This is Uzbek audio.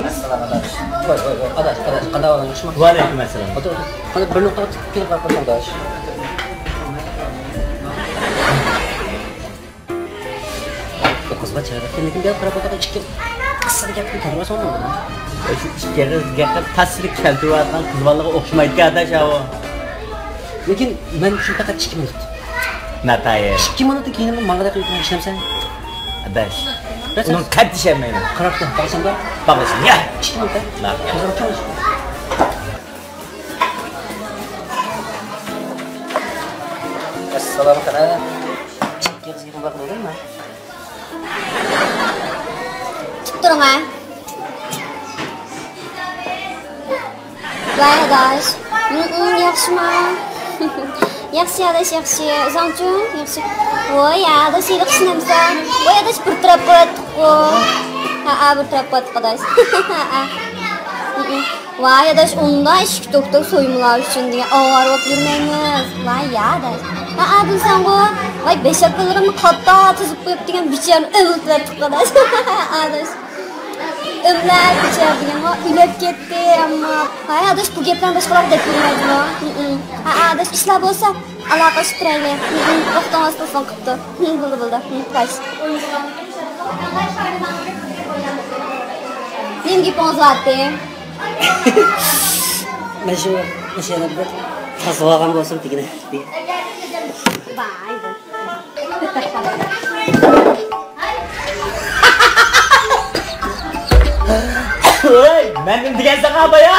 Assalom adash. Voy, adash, qanday bo'lishmi? Va alaykum assalom. O'tir. Qani bir nuqta kelib qolgan adash. Qizlar chayqab lekin gap qarab o'tirib chiqib qisqa gapni ko'rmasanmi buni? Shu ikki gapga ta'sir keltirayotgan qiz bolaga o'xshamaydi adash avo. Lekin men shu faqat 2 minut. Nataye. 2 minutdan keyin menga qilib ishlamsan. Adash. Uni qad ishlamayman. Qarab tur, qarasanda. Bag'ishim. Ya, 2 minutda. Assalomu alaykum. Qizga xabar qildingmi? Turing ha. Voy adash. Yaxshimi? Yaxshi adash, yaxshi. O'zingchun, yaxshi. Voy, adash, yaxshinamsan. Voy adash bir taraf qo'yatdi-ku. Ha, bir taraf qo'yatdi adash. Voy adash, unda eshik doktor so'yimlar uchun degan ovar bo'lib yurmaymiz. Voy adash. Ha, bilsan-ku. Voy, beshakalarimni qatta tizib qo'yib degan bicharni o'ltirib adash. Adash. Ömler içerdiğim o ülep gitti ama hay adaş bu gaplarni boshqalar deb bilmaydimi? Ha adaş ishlar bo'lsa aloqalashib turaylik. To'xtamas telefon qilibdi. Bo'ldi. Qaysi? Menga pozlatdi. Men shu yana bir tasavvur olgan bo'lsam degina. Vay. Hey, men degan saqa apa ya?